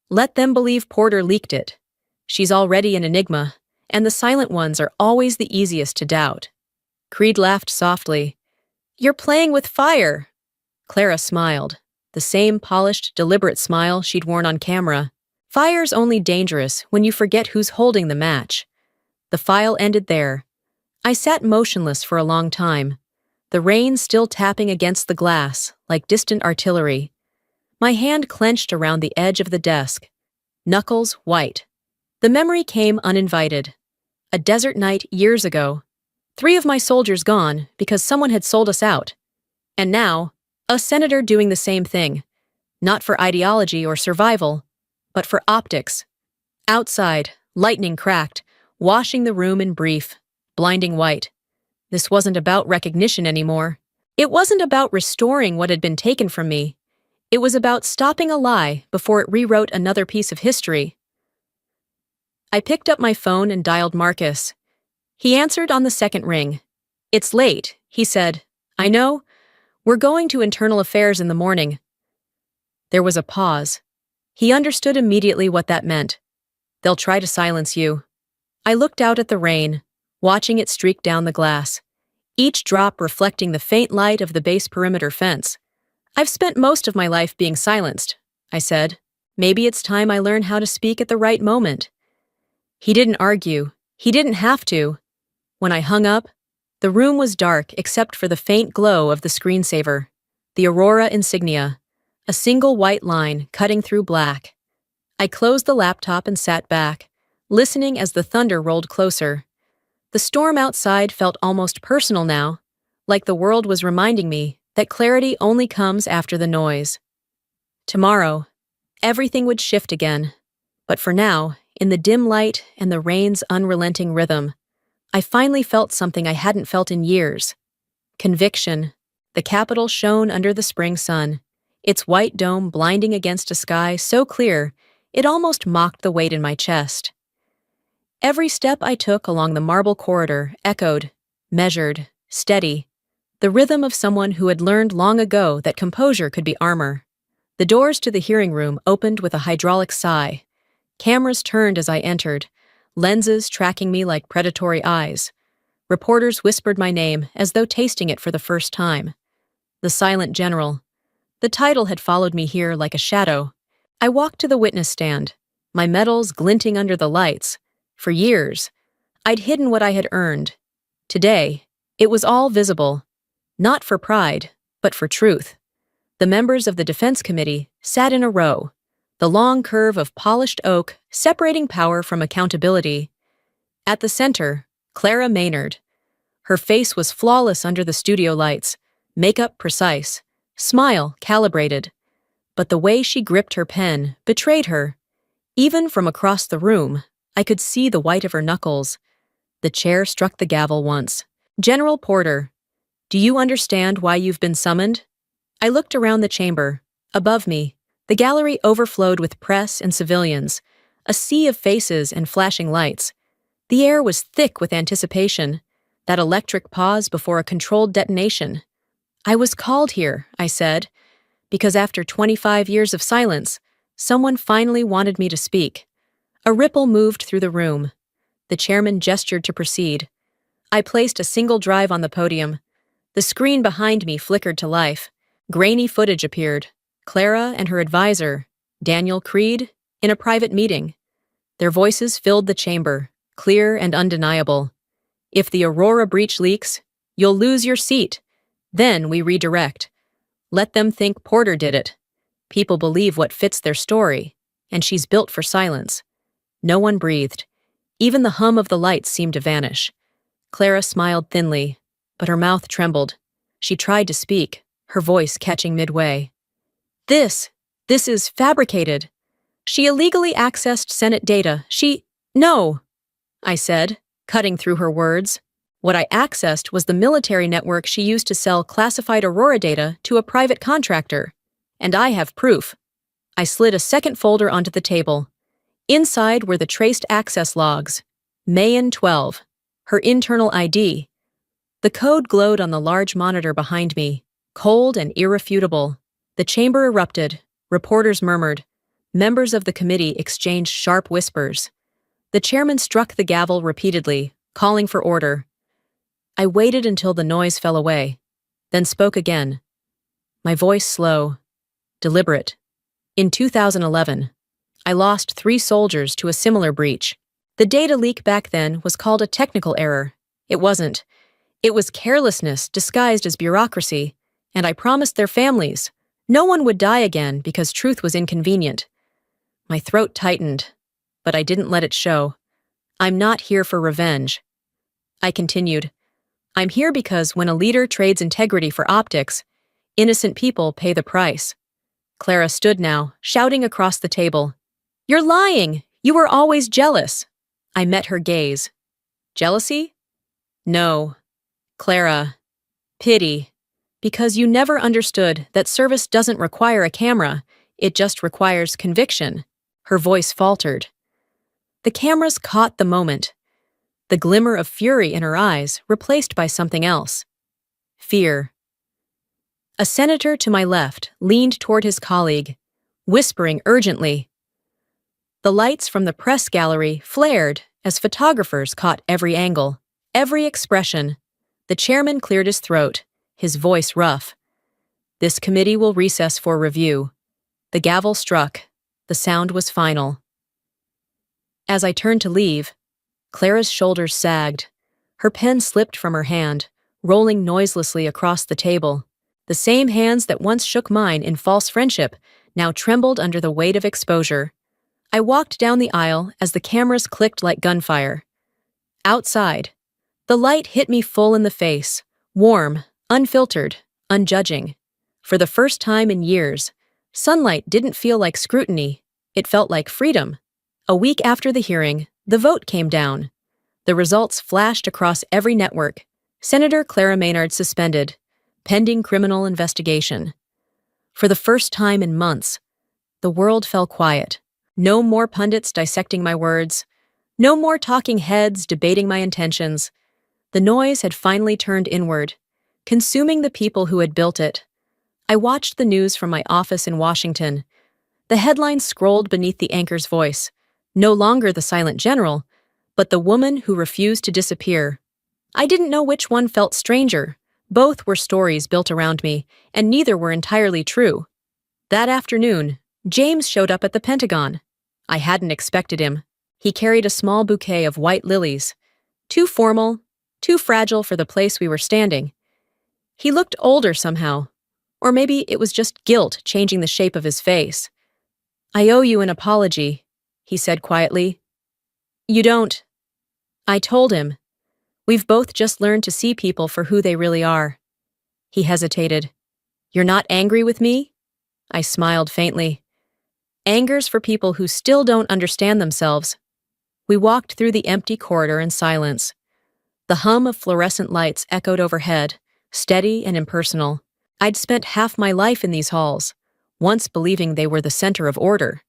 Let them believe Porter leaked it. She's already an enigma, and the silent ones are always the easiest to doubt." Creed laughed softly. "You're playing with fire." Clara smiled, the same polished, deliberate smile she'd worn on camera. Fire's only dangerous when you forget who's holding the match. The file ended there. I sat motionless for a long time, the rain still tapping against the glass like distant artillery. My hand clenched around the edge of the desk, knuckles white. The memory came uninvited. A desert night years ago. 3 of my soldiers gone because someone had sold us out. And now, a senator doing the same thing. Not for ideology or survival, but for optics. Outside, lightning cracked, washing the room in brief, blinding white. This wasn't about recognition anymore. It wasn't about restoring what had been taken from me. It was about stopping a lie before it rewrote another piece of history. I picked up my phone and dialed Marcus. He answered on the second ring. "It's late," he said. "I know. We're going to internal affairs in the morning." There was a pause. He understood immediately what that meant. "They'll try to silence you." I looked out at the rain, watching it streak down the glass, each drop reflecting the faint light of the base perimeter fence. "I've spent most of my life being silenced," I said. "Maybe it's time I learn how to speak at the right moment." He didn't argue. He didn't have to. When I hung up, the room was dark except for the faint glow of the screensaver, the Aurora insignia, a single white line cutting through black. I closed the laptop and sat back, listening as the thunder rolled closer. The storm outside felt almost personal now, like the world was reminding me that clarity only comes after the noise. Tomorrow, everything would shift again. But for now, in the dim light and the rain's unrelenting rhythm, I finally felt something I hadn't felt in years. Conviction. The Capitol shone under the spring sun, its white dome blinding against a sky so clear it almost mocked the weight in my chest. Every step I took along the marble corridor echoed, measured, steady, the rhythm of someone who had learned long ago that composure could be armor. The doors to the hearing room opened with a hydraulic sigh. Cameras turned as I entered, lenses tracking me like predatory eyes. Reporters whispered my name as though tasting it for the first time. The Silent General. The title had followed me here like a shadow. I walked to the witness stand, my medals glinting under the lights. For years, I'd hidden what I had earned. Today, it was all visible. Not for pride, but for truth. The members of the Defense Committee sat in a row, the long curve of polished oak separating power from accountability. At the center, Clara Maynard. Her face was flawless under the studio lights, makeup precise, smile calibrated. But the way she gripped her pen betrayed her. Even from across the room, I could see the white of her knuckles. The chair struck the gavel once. "General Porter, do you understand why you've been summoned?" I looked around the chamber. Above me, the gallery overflowed with press and civilians, a sea of faces and flashing lights. The air was thick with anticipation, that electric pause before a controlled detonation. "I was called here," I said, because after 25 years of silence, someone finally wanted me to speak. A ripple moved through the room. The chairman gestured to proceed. I placed a single drive on the podium. The screen behind me flickered to life. Grainy footage appeared. Clara and her advisor, Daniel Creed, in a private meeting. Their voices filled the chamber, clear and undeniable. If the Aurora breach leaks, you'll lose your seat. Then we redirect. Let them think Porter did it. People believe what fits their story, and she's built for silence. No one breathed. Even the hum of the lights seemed to vanish. Clara smiled thinly, but her mouth trembled. She tried to speak, her voice catching midway. This is fabricated. She illegally accessed Senate data. No, I said, cutting through her words. What I accessed was the military network she used to sell classified Aurora data to a private contractor. And I have proof. I slid a second folder onto the table. Inside were the traced access logs. Mayan 12, her internal ID. The code glowed on the large monitor behind me, cold and irrefutable. The chamber erupted. Reporters murmured. Members of the committee exchanged sharp whispers. The chairman struck the gavel repeatedly, calling for order. I waited until the noise fell away, then spoke again. My voice slow, deliberate. In 2011, I lost 3 soldiers to a similar breach. The data leak back then was called a technical error. It wasn't. It was carelessness disguised as bureaucracy, and I promised their families no one would die again because truth was inconvenient. My throat tightened, but I didn't let it show. I'm not here for revenge. I continued. I'm here because when a leader trades integrity for optics, innocent people pay the price. Clara stood now, shouting across the table. You're lying! You were always jealous! I met her gaze. Jealousy? No. Clara. Pity. Because you never understood that service doesn't require a camera, it just requires conviction. Her voice faltered. The cameras caught the moment. The glimmer of fury in her eyes replaced by something else. Fear. A senator to my left leaned toward his colleague, whispering urgently. The lights from the press gallery flared as photographers caught every angle, every expression. The chairman cleared his throat, his voice rough. This committee will recess for review. The gavel struck. The sound was final. As I turned to leave, Clara's shoulders sagged. Her pen slipped from her hand, rolling noiselessly across the table. The same hands that once shook mine in false friendship now trembled under the weight of exposure. I walked down the aisle as the cameras clicked like gunfire. Outside, the light hit me full in the face, warm, unfiltered, unjudging. For the first time in years, sunlight didn't feel like scrutiny, it felt like freedom. A week after the hearing, the vote came down. The results flashed across every network. Senator Clara Maynard suspended, pending criminal investigation. For the first time in months, the world fell quiet. No more pundits dissecting my words. No more talking heads debating my intentions. The noise had finally turned inward, consuming the people who had built it. I watched the news from my office in Washington. The headlines scrolled beneath the anchor's voice. No longer the silent general, but the woman who refused to disappear. I didn't know which one felt stranger. Both were stories built around me, and neither were entirely true. That afternoon, James showed up at the Pentagon. I hadn't expected him. He carried a small bouquet of white lilies. Too formal, too fragile for the place we were standing. He looked older somehow. Or maybe it was just guilt changing the shape of his face. I owe you an apology, he said quietly. You don't. I told him. We've both just learned to see people for who they really are. He hesitated. You're not angry with me? I smiled faintly. Anger's for people who still don't understand themselves. We walked through the empty corridor in silence. The hum of fluorescent lights echoed overhead, steady and impersonal. I'd spent half my life in these halls, once believing they were the center of order.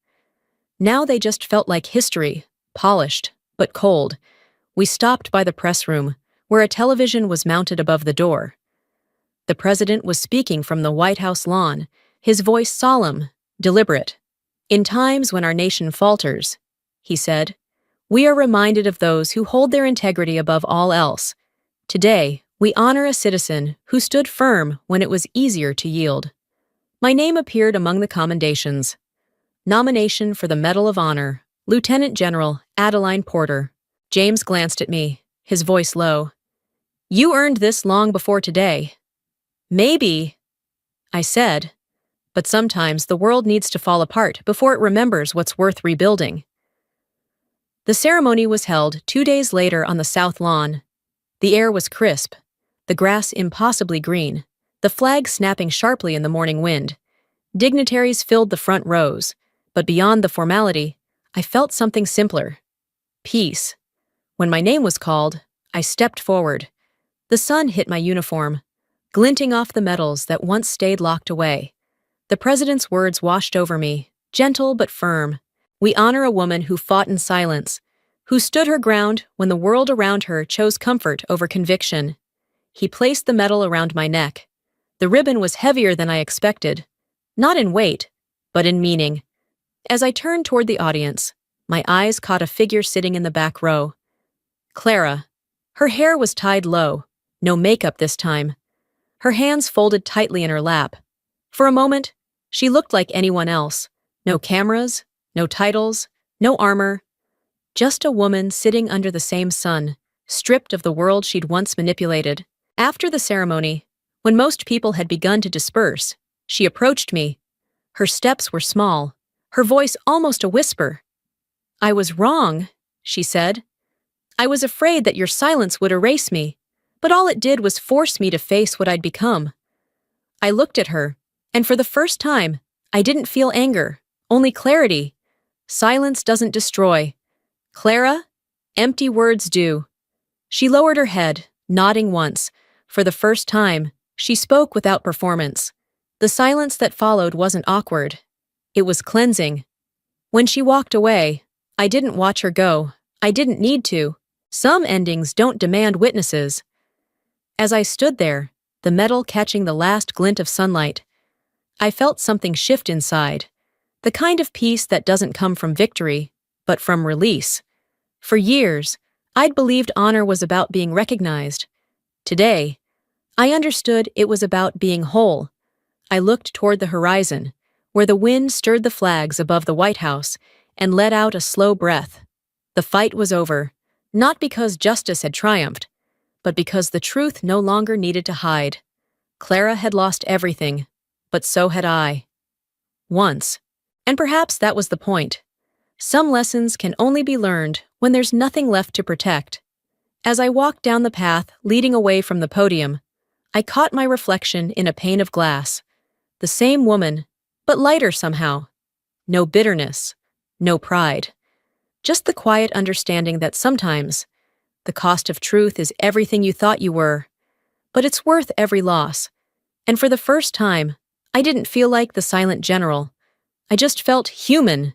Now they just felt like history, polished, but cold. We stopped by the press room, where a television was mounted above the door. The president was speaking from the White House lawn, his voice solemn, deliberate. In times when our nation falters, he said, we are reminded of those who hold their integrity above all else. Today, we honor a citizen who stood firm when it was easier to yield. My name appeared among the commendations. Nomination for the Medal of Honor, Lieutenant General Adeline Porter. James glanced at me, his voice low. You earned this long before today. Maybe, I said, but sometimes the world needs to fall apart before it remembers what's worth rebuilding. The ceremony was held 2 days later on the South Lawn. The air was crisp, the grass impossibly green, the flag snapping sharply in the morning wind. Dignitaries filled the front rows, but beyond the formality, I felt something simpler. Peace. When my name was called, I stepped forward. The sun hit my uniform, glinting off the medals that once stayed locked away. The president's words washed over me, gentle but firm. We honor a woman who fought in silence, who stood her ground when the world around her chose comfort over conviction. He placed the medal around my neck. The ribbon was heavier than I expected, not in weight, but in meaning. As I turned toward the audience, my eyes caught a figure sitting in the back row. Clara. Her hair was tied low, no makeup this time. Her hands folded tightly in her lap. For a moment, she looked like anyone else. No cameras, no titles, no armor. Just a woman sitting under the same sun, stripped of the world she'd once manipulated. After the ceremony, when most people had begun to disperse, she approached me. Her steps were small, her voice almost a whisper. I was wrong, she said. I was afraid that your silence would erase me, but all it did was force me to face what I'd become. I looked at her, and for the first time, I didn't feel anger, only clarity. Silence doesn't destroy. Clara, empty words do. She lowered her head, nodding once. For the first time, she spoke without performance. The silence that followed wasn't awkward. It was cleansing. When she walked away, I didn't watch her go. I didn't need to. Some endings don't demand witnesses. As I stood there, the medal catching the last glint of sunlight, I felt something shift inside. The kind of peace that doesn't come from victory, but from release. For years, I'd believed honor was about being recognized. Today, I understood it was about being whole. I looked toward the horizon, where the wind stirred the flags above the White House, and let out a slow breath. The fight was over, not because justice had triumphed, but because the truth no longer needed to hide. Clara had lost everything, but so had I. Once. And perhaps that was the point. Some lessons can only be learned when there's nothing left to protect. As I walked down the path leading away from the podium, I caught my reflection in a pane of glass. The same woman, but lighter somehow. No bitterness, no pride. Just the quiet understanding that sometimes the cost of truth is everything you thought you were, but it's worth every loss. And for the first time, I didn't feel like the silent general. I just felt human.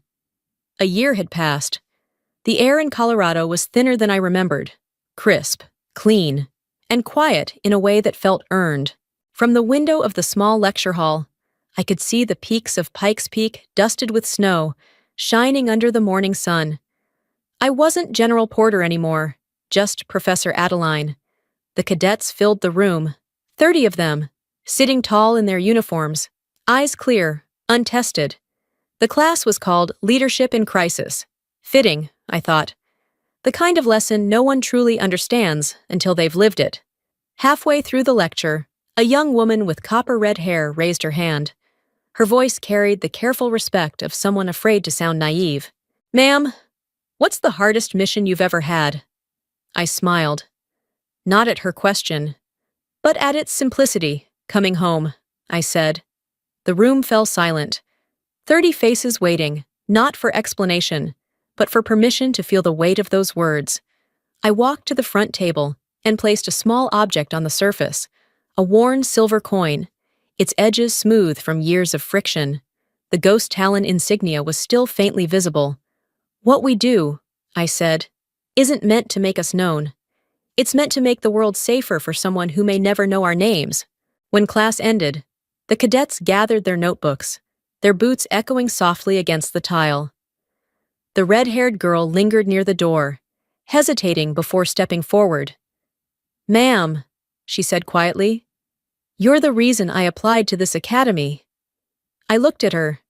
A year had passed. The air in Colorado was thinner than I remembered, crisp, clean, and quiet in a way that felt earned. From the window of the small lecture hall, I could see the peaks of Pikes Peak dusted with snow, shining under the morning sun. I wasn't General Porter anymore, just Professor Adeline. The cadets filled the room, 30 of them, sitting tall in their uniforms, eyes clear, untested. The class was called Leadership in Crisis. Fitting, I thought. The kind of lesson no one truly understands until they've lived it. Halfway through the lecture, a young woman with copper-red hair raised her hand. Her voice carried the careful respect of someone afraid to sound naive. Ma'am, what's the hardest mission you've ever had? I smiled. Not at her question, but at its simplicity. Coming home, I said. The room fell silent. 30 faces waiting, not for explanation, but for permission to feel the weight of those words. I walked to the front table and placed a small object on the surface, a worn silver coin, its edges smooth from years of friction. The ghost talon insignia was still faintly visible. What we do, I said, isn't meant to make us known. It's meant to make the world safer for someone who may never know our names. When class ended, the cadets gathered their notebooks, their boots echoing softly against the tile. The red-haired girl lingered near the door, hesitating before stepping forward. Ma'am, she said quietly, you're the reason I applied to this academy. I looked at her,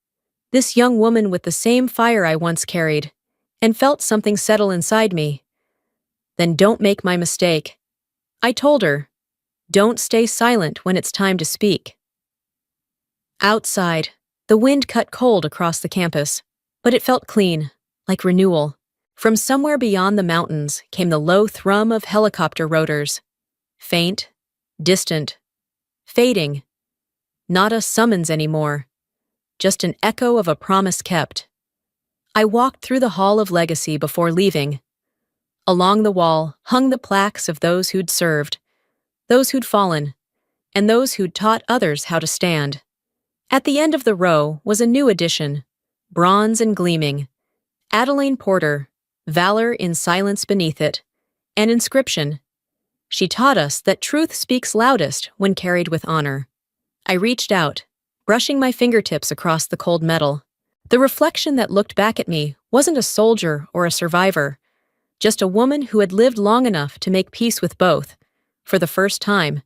this young woman with the same fire I once carried, and felt something settle inside me. Then don't make my mistake. I told her, don't stay silent when it's time to speak. Outside, the wind cut cold across the campus, but it felt clean, like renewal. From somewhere beyond the mountains came the low thrum of helicopter rotors. Faint, distant, fading. Not a summons anymore, just an echo of a promise kept. I walked through the Hall of Legacy before leaving. Along the wall hung the plaques of those who'd served, those who'd fallen, and those who'd taught others how to stand. At the end of the row was a new addition, bronze and gleaming. Adeline Porter, valor in silence beneath it. An inscription. She taught us that truth speaks loudest when carried with honor. I reached out, brushing my fingertips across the cold metal. The reflection that looked back at me wasn't a soldier or a survivor, just a woman who had lived long enough to make peace with both. For the first time,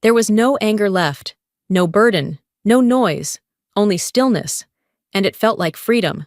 there was no anger left, no burden, no noise, only stillness, and it felt like freedom.